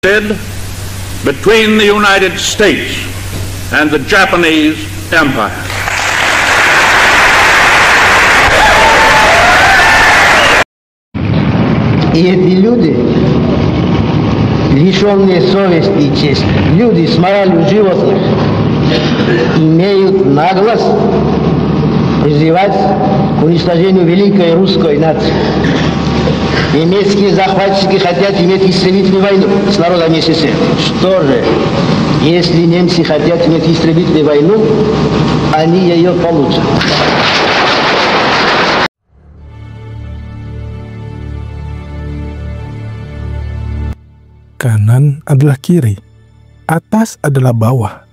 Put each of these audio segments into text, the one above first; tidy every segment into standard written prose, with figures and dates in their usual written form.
between the United States and the Japanese Empire. И эти люди, лишенные совести и чести, люди с моралью животных, имеют наглость призывать к уничтожению великой русской нации. Немецкие захватчики хотят иметь истребительную войну с народом СССР. Что же, если немцы хотят иметь истребительную войну, они ее получат. Kanan adalah kiri, atas adalah bawah.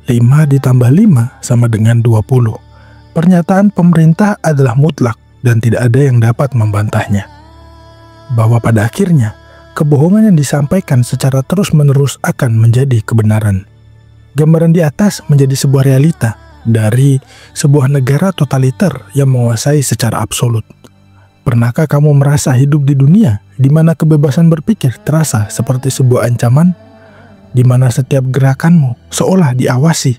5 ditambah 5 sama dengan 20. Pernyataan pemerintah adalah mutlak dan tidak ada yang dapat membantahnya. Bahwa pada akhirnya, kebohongan yang disampaikan secara terus-menerus akan menjadi kebenaran. Gambaran di atas menjadi sebuah realita dari sebuah negara totaliter yang menguasai secara absolut. Pernahkah kamu merasa hidup di dunia di mana kebebasan berpikir terasa seperti sebuah ancaman? Di mana setiap gerakanmu seolah diawasi.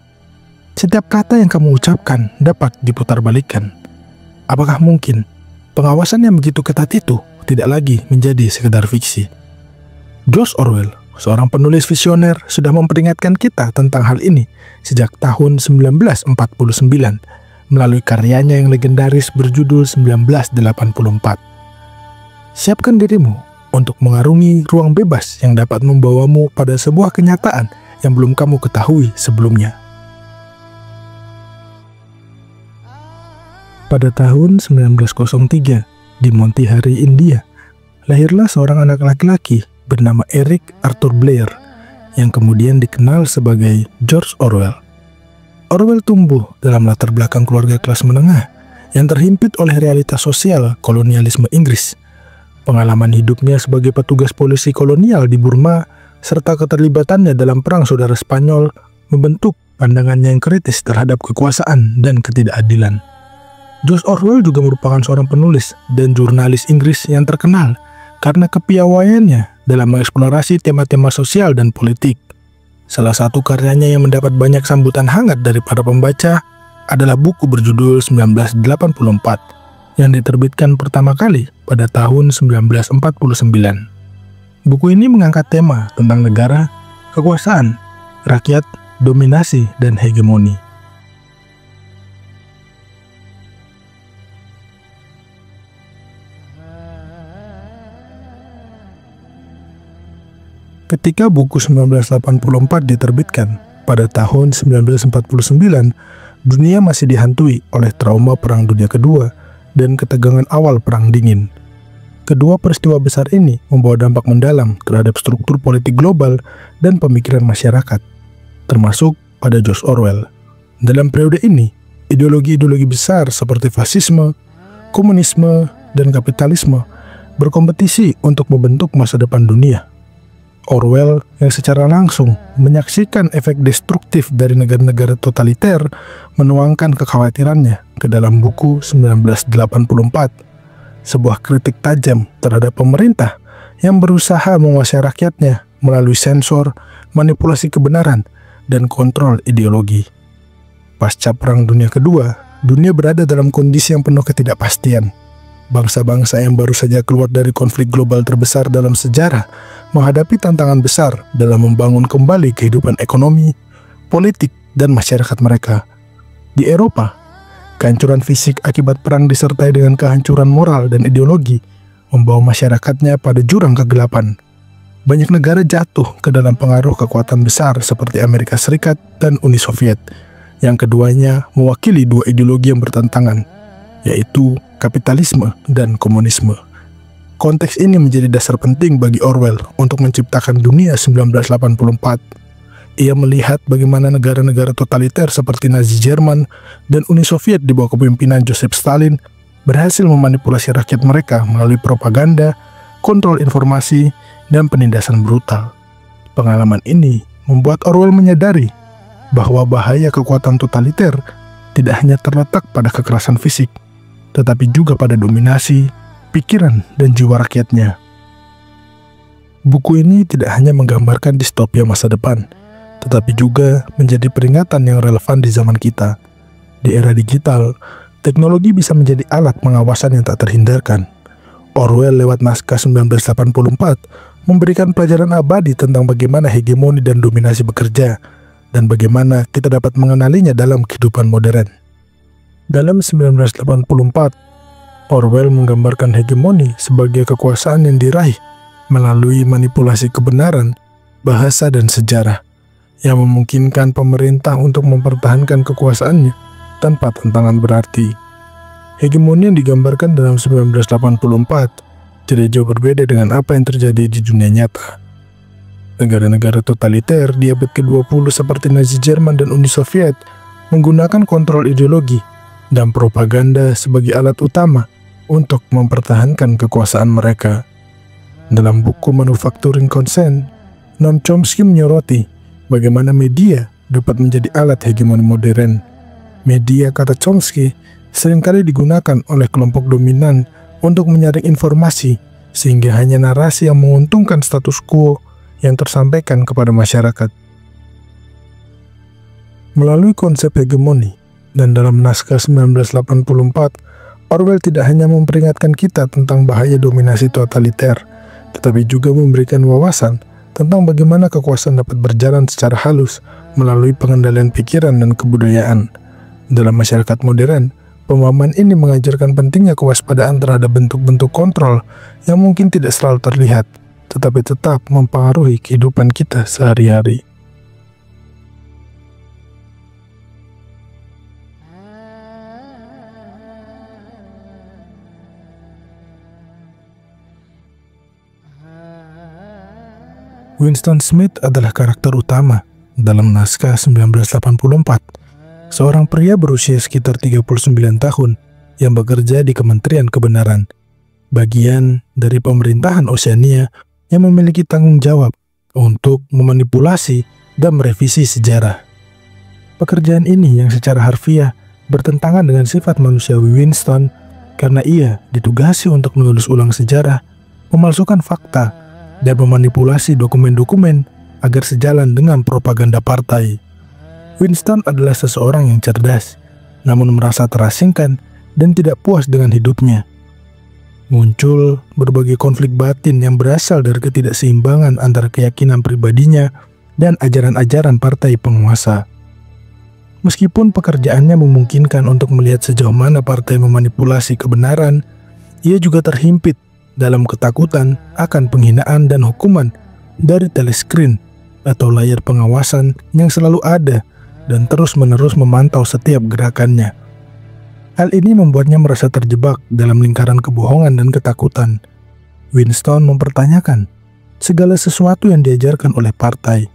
Setiap kata yang kamu ucapkan dapat diputarbalikkan. Apakah mungkin pengawasan yang begitu ketat itu tidak lagi menjadi sekedar fiksi? George Orwell, seorang penulis visioner, sudah memperingatkan kita tentang hal ini sejak tahun 1949 melalui karyanya yang legendaris berjudul 1984. Siapkan dirimu untuk mengarungi ruang bebas yang dapat membawamu pada sebuah kenyataan yang belum kamu ketahui sebelumnya. Pada tahun 1903, di Montihari, India, lahirlah seorang anak laki-laki bernama Eric Arthur Blair, yang kemudian dikenal sebagai George Orwell. Orwell tumbuh dalam latar belakang keluarga kelas menengah yang terhimpit oleh realitas sosial kolonialisme Inggris. Pengalaman hidupnya sebagai petugas polisi kolonial di Burma serta keterlibatannya dalam perang saudara Spanyol membentuk pandangannya yang kritis terhadap kekuasaan dan ketidakadilan. George Orwell juga merupakan seorang penulis dan jurnalis Inggris yang terkenal karena kepiawaiannya dalam mengeksplorasi tema-tema sosial dan politik. Salah satu karyanya yang mendapat banyak sambutan hangat dari para pembaca adalah buku berjudul 1984 yang diterbitkan pertama kali pada tahun 1949. Buku ini mengangkat tema tentang negara, kekuasaan, rakyat, dominasi, dan hegemoni. Ketika buku 1984 diterbitkan pada tahun 1949, dunia masih dihantui oleh trauma Perang Dunia Kedua dan ketegangan awal Perang Dingin. Kedua peristiwa besar ini membawa dampak mendalam terhadap struktur politik global dan pemikiran masyarakat, termasuk pada George Orwell. Dalam periode ini, ideologi-ideologi besar seperti fasisme, komunisme, dan kapitalisme berkompetisi untuk membentuk masa depan dunia. Orwell yang secara langsung menyaksikan efek destruktif dari negara-negara totaliter menuangkan kekhawatirannya ke dalam buku 1984, sebuah kritik tajam terhadap pemerintah yang berusaha menguasai rakyatnya melalui sensor, manipulasi kebenaran, dan kontrol ideologi. Pasca Perang Dunia Kedua, dunia berada dalam kondisi yang penuh ketidakpastian. Bangsa-bangsa yang baru saja keluar dari konflik global terbesar dalam sejarah menghadapi tantangan besar dalam membangun kembali kehidupan ekonomi, politik, dan masyarakat mereka. Di Eropa, kehancuran fisik akibat perang disertai dengan kehancuran moral dan ideologi membawa masyarakatnya pada jurang kegelapan. Banyak negara jatuh ke dalam pengaruh kekuatan besar seperti Amerika Serikat dan Uni Soviet, yang keduanya mewakili dua ideologi yang bertentangan, yaitu kapitalisme dan komunisme. Konteks ini menjadi dasar penting bagi Orwell untuk menciptakan dunia 1984. Ia melihat bagaimana negara-negara totaliter seperti Nazi Jerman dan Uni Soviet di bawah kepemimpinan Joseph Stalin berhasil memanipulasi rakyat mereka melalui propaganda, kontrol informasi, dan penindasan brutal. Pengalaman ini membuat Orwell menyadari bahwa bahaya kekuatan totaliter tidak hanya terletak pada kekerasan fisik, tetapi juga pada dominasi, pikiran, dan jiwa rakyatnya. Buku ini tidak hanya menggambarkan distopia masa depan, tetapi juga menjadi peringatan yang relevan di zaman kita. Di era digital, teknologi bisa menjadi alat pengawasan yang tak terhindarkan. Orwell lewat naskah 1984 memberikan pelajaran abadi tentang bagaimana hegemoni dan dominasi bekerja, dan bagaimana kita dapat mengenalinya dalam kehidupan modern. Dalam 1984, Orwell menggambarkan hegemoni sebagai kekuasaan yang diraih melalui manipulasi kebenaran, bahasa, dan sejarah, yang memungkinkan pemerintah untuk mempertahankan kekuasaannya tanpa tantangan berarti. Hegemoni yang digambarkan dalam 1984 tidak jauh berbeda dengan apa yang terjadi di dunia nyata. Negara-negara totaliter di abad ke-20 seperti Nazi Jerman dan Uni Soviet menggunakan kontrol ideologi dan propaganda sebagai alat utama untuk mempertahankan kekuasaan mereka. Dalam buku Manufacturing Consent, Noam Chomsky menyoroti bagaimana media dapat menjadi alat hegemoni modern. Media, kata Chomsky, seringkali digunakan oleh kelompok dominan untuk menyaring informasi, sehingga hanya narasi yang menguntungkan status quo yang tersampaikan kepada masyarakat. Melalui konsep hegemoni dan dalam naskah 1984, Orwell tidak hanya memperingatkan kita tentang bahaya dominasi totaliter, tetapi juga memberikan wawasan tentang bagaimana kekuasaan dapat berjalan secara halus melalui pengendalian pikiran dan kebudayaan. Dalam masyarakat modern, pemahaman ini mengajarkan pentingnya kewaspadaan terhadap bentuk-bentuk kontrol yang mungkin tidak selalu terlihat, tetapi tetap mempengaruhi kehidupan kita sehari-hari. Winston Smith adalah karakter utama dalam naskah 1984, seorang pria berusia sekitar 39 tahun yang bekerja di Kementerian Kebenaran, bagian dari pemerintahan Oceania yang memiliki tanggung jawab untuk memanipulasi dan merevisi sejarah. Pekerjaan ini yang secara harfiah bertentangan dengan sifat manusiawi Winston karena ia ditugasi untuk menulis ulang sejarah, memalsukan fakta, dan memanipulasi dokumen-dokumen agar sejalan dengan propaganda partai. Winston adalah seseorang yang cerdas, namun merasa terasingkan dan tidak puas dengan hidupnya. Muncul berbagai konflik batin yang berasal dari ketidakseimbangan antara keyakinan pribadinya dan ajaran-ajaran partai penguasa. Meskipun pekerjaannya memungkinkan untuk melihat sejauh mana partai memanipulasi kebenaran, ia juga terhimpit dalam ketakutan akan penghinaan dan hukuman dari teleskrin atau layar pengawasan yang selalu ada dan terus-menerus memantau setiap gerakannya. Hal ini membuatnya merasa terjebak dalam lingkaran kebohongan dan ketakutan. Winston mempertanyakan segala sesuatu yang diajarkan oleh partai.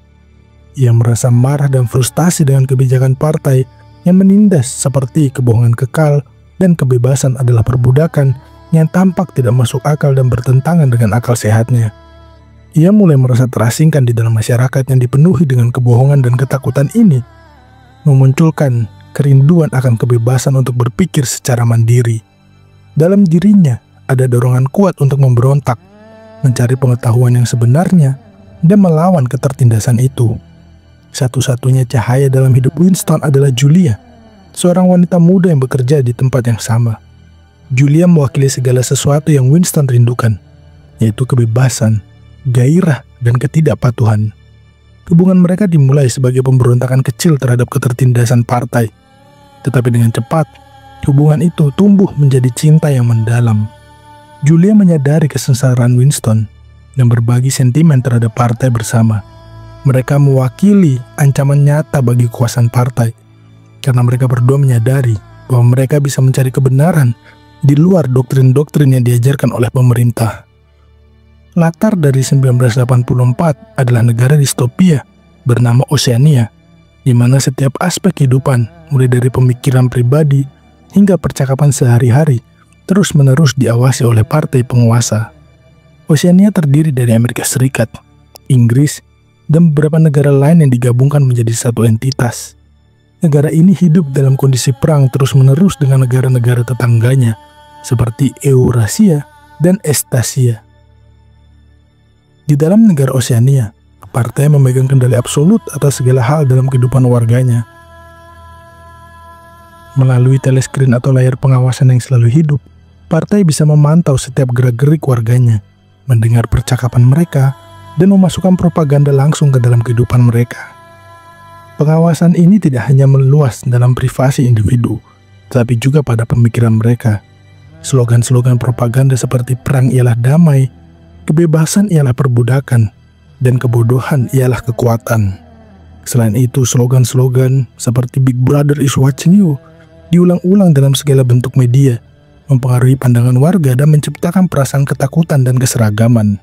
Ia merasa marah dan frustasi dengan kebijakan partai yang menindas seperti kebohongan kekal dan kebebasan adalah perbudakan yang tampak tidak masuk akal dan bertentangan dengan akal sehatnya. Ia mulai merasa terasingkan di dalam masyarakat yang dipenuhi dengan kebohongan dan ketakutan ini, memunculkan kerinduan akan kebebasan untuk berpikir secara mandiri. Dalam dirinya ada dorongan kuat untuk memberontak, mencari pengetahuan yang sebenarnya, dan melawan ketertindasan itu. Satu-satunya cahaya dalam hidup Winston adalah Julia, seorang wanita muda yang bekerja di tempat yang sama. Julia mewakili segala sesuatu yang Winston rindukan, yaitu kebebasan, gairah, dan ketidakpatuhan. Hubungan mereka dimulai sebagai pemberontakan kecil terhadap ketertindasan partai. Tetapi dengan cepat, hubungan itu tumbuh menjadi cinta yang mendalam. Julia menyadari kesengsaraan Winston dan berbagi sentimen terhadap partai bersama. Mereka mewakili ancaman nyata bagi kekuasaan partai, karena mereka berdua menyadari bahwa mereka bisa mencari kebenaran di luar doktrin-doktrin yang diajarkan oleh pemerintah. Latar dari 1984 adalah negara distopia bernama Oceania, di mana setiap aspek kehidupan, mulai dari pemikiran pribadi hingga percakapan sehari-hari, terus-menerus diawasi oleh partai penguasa. Oceania terdiri dari Amerika Serikat, Inggris, dan beberapa negara lain yang digabungkan menjadi satu entitas. Negara ini hidup dalam kondisi perang terus-menerus dengan negara-negara tetangganya, seperti Eurasia dan Estasia. Di dalam negara Oseania, partai memegang kendali absolut atas segala hal dalam kehidupan warganya. Melalui teleskrin atau layar pengawasan yang selalu hidup, partai bisa memantau setiap gerak-gerik warganya, mendengar percakapan mereka, dan memasukkan propaganda langsung ke dalam kehidupan mereka. Pengawasan ini tidak hanya meluas dalam privasi individu, tetapi juga pada pemikiran mereka. Slogan-slogan propaganda seperti perang ialah damai, kebebasan ialah perbudakan, dan kebodohan ialah kekuatan. Selain itu, slogan-slogan seperti Big Brother is watching you diulang-ulang dalam segala bentuk media, mempengaruhi pandangan warga dan menciptakan perasaan ketakutan dan keseragaman.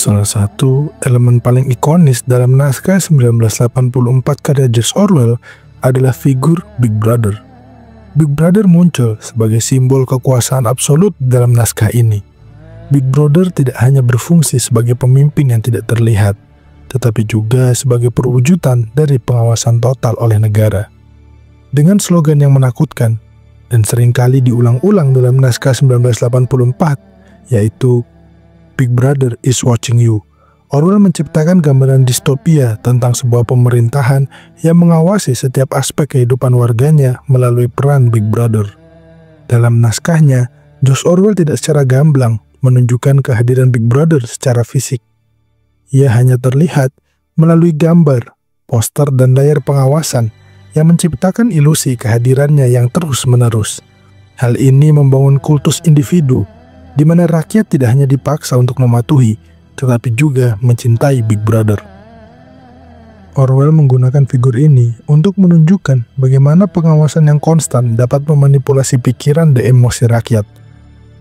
Salah satu elemen paling ikonis dalam naskah 1984 karya George Orwell adalah figur Big Brother. Big Brother muncul sebagai simbol kekuasaan absolut dalam naskah ini. Big Brother tidak hanya berfungsi sebagai pemimpin yang tidak terlihat, tetapi juga sebagai perwujudan dari pengawasan total oleh negara. Dengan slogan yang menakutkan dan seringkali diulang-ulang dalam naskah 1984, yaitu Big Brother is watching you, Orwell menciptakan gambaran distopia tentang sebuah pemerintahan yang mengawasi setiap aspek kehidupan warganya melalui peran Big Brother. Dalam naskahnya, George Orwell tidak secara gamblang menunjukkan kehadiran Big Brother secara fisik. Ia hanya terlihat melalui gambar, poster, dan layar pengawasan yang menciptakan ilusi kehadirannya yang terus-menerus. Hal ini membangun kultus individu, di mana rakyat tidak hanya dipaksa untuk mematuhi, tetapi juga mencintai Big Brother. Orwell menggunakan figur ini untuk menunjukkan bagaimana pengawasan yang konstan dapat memanipulasi pikiran dan emosi rakyat.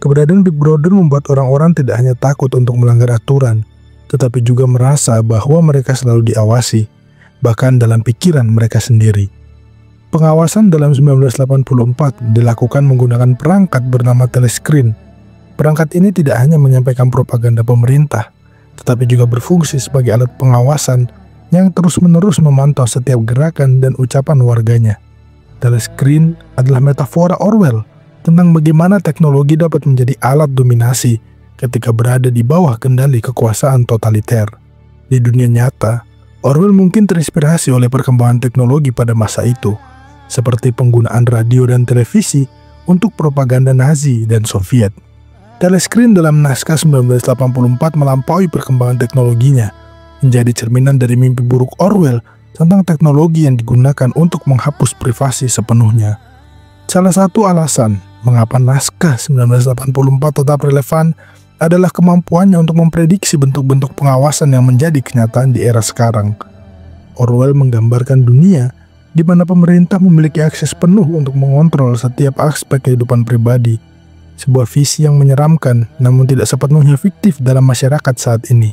Keberadaan Big Brother membuat orang-orang tidak hanya takut untuk melanggar aturan, tetapi juga merasa bahwa mereka selalu diawasi, bahkan dalam pikiran mereka sendiri. Pengawasan dalam 1984 dilakukan menggunakan perangkat bernama teleskrin. Perangkat ini tidak hanya menyampaikan propaganda pemerintah, tetapi juga berfungsi sebagai alat pengawasan yang terus-menerus memantau setiap gerakan dan ucapan warganya. Teleskrin adalah metafora Orwell tentang bagaimana teknologi dapat menjadi alat dominasi ketika berada di bawah kendali kekuasaan totaliter. Di dunia nyata, Orwell mungkin terinspirasi oleh perkembangan teknologi pada masa itu, seperti penggunaan radio dan televisi untuk propaganda Nazi dan Soviet. Teleskrin dalam naskah 1984 melampaui perkembangan teknologinya, menjadi cerminan dari mimpi buruk Orwell tentang teknologi yang digunakan untuk menghapus privasi sepenuhnya. Salah satu alasan mengapa naskah 1984 tetap relevan adalah kemampuannya untuk memprediksi bentuk-bentuk pengawasan yang menjadi kenyataan di era sekarang. Orwell menggambarkan dunia di mana pemerintah memiliki akses penuh untuk mengontrol setiap aspek kehidupan pribadi. Sebuah visi yang menyeramkan namun tidak sepenuhnya fiktif dalam masyarakat saat ini.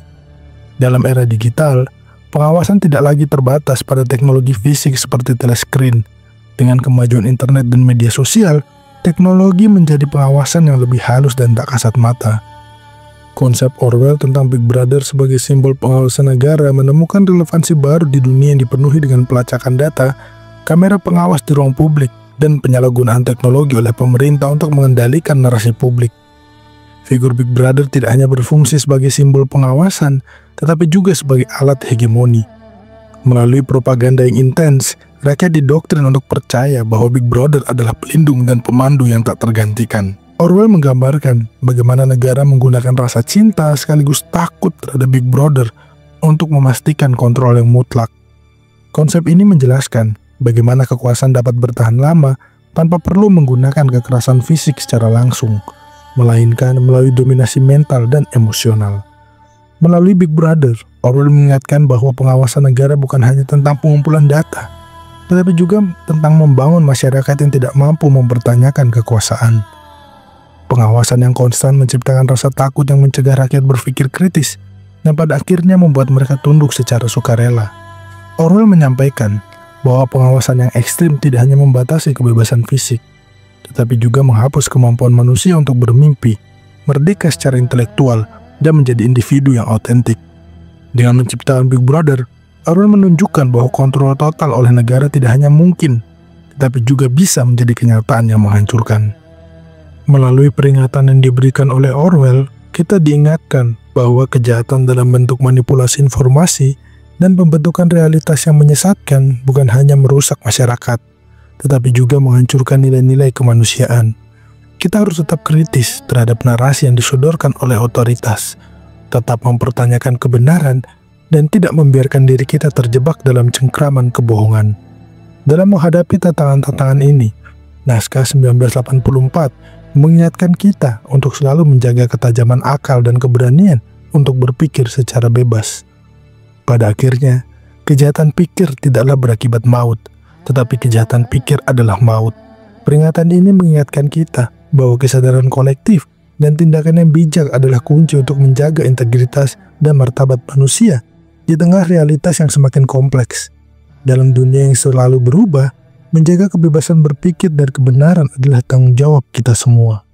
Dalam era digital, pengawasan tidak lagi terbatas pada teknologi fisik seperti teleskrin. Dengan kemajuan internet dan media sosial, teknologi menjadi pengawasan yang lebih halus dan tak kasat mata. Konsep Orwell tentang Big Brother sebagai simbol pengawasan negara menemukan relevansi baru di dunia yang dipenuhi dengan pelacakan data, kamera pengawas di ruang publik, dan penyalahgunaan teknologi oleh pemerintah untuk mengendalikan narasi publik. Figur Big Brother tidak hanya berfungsi sebagai simbol pengawasan, tetapi juga sebagai alat hegemoni. Melalui propaganda yang intens, rakyat didoktrin untuk percaya bahwa Big Brother adalah pelindung dan pemandu yang tak tergantikan. Orwell menggambarkan bagaimana negara menggunakan rasa cinta sekaligus takut terhadap Big Brother untuk memastikan kontrol yang mutlak. Konsep ini menjelaskan bagaimana kekuasaan dapat bertahan lama tanpa perlu menggunakan kekerasan fisik secara langsung, melainkan melalui dominasi mental dan emosional. Melalui Big Brother, Orwell mengingatkan bahwa pengawasan negara bukan hanya tentang pengumpulan data, tetapi juga tentang membangun masyarakat yang tidak mampu mempertanyakan kekuasaan. Pengawasan yang konstan menciptakan rasa takut yang mencegah rakyat berpikir kritis, dan pada akhirnya membuat mereka tunduk secara sukarela. Orwell menyampaikan bahwa pengawasan yang ekstrim tidak hanya membatasi kebebasan fisik, tetapi juga menghapus kemampuan manusia untuk bermimpi, merdeka secara intelektual, dan menjadi individu yang autentik. Dengan menciptakan Big Brother, Orwell menunjukkan bahwa kontrol total oleh negara tidak hanya mungkin, tetapi juga bisa menjadi kenyataan yang menghancurkan. Melalui peringatan yang diberikan oleh Orwell, kita diingatkan bahwa kejahatan dalam bentuk manipulasi informasi dan pembentukan realitas yang menyesatkan bukan hanya merusak masyarakat, tetapi juga menghancurkan nilai-nilai kemanusiaan. Kita harus tetap kritis terhadap narasi yang disodorkan oleh otoritas, tetap mempertanyakan kebenaran, dan tidak membiarkan diri kita terjebak dalam cengkraman kebohongan. Dalam menghadapi tantangan-tantangan ini, naskah 1984 mengingatkan kita untuk selalu menjaga ketajaman akal dan keberanian untuk berpikir secara bebas. Pada akhirnya, kejahatan pikir tidaklah berakibat maut, tetapi kejahatan pikir adalah maut. Peringatan ini mengingatkan kita bahwa kesadaran kolektif dan tindakan yang bijak adalah kunci untuk menjaga integritas dan martabat manusia di tengah realitas yang semakin kompleks. Dalam dunia yang selalu berubah, menjaga kebebasan berpikir dan kebenaran adalah tanggung jawab kita semua.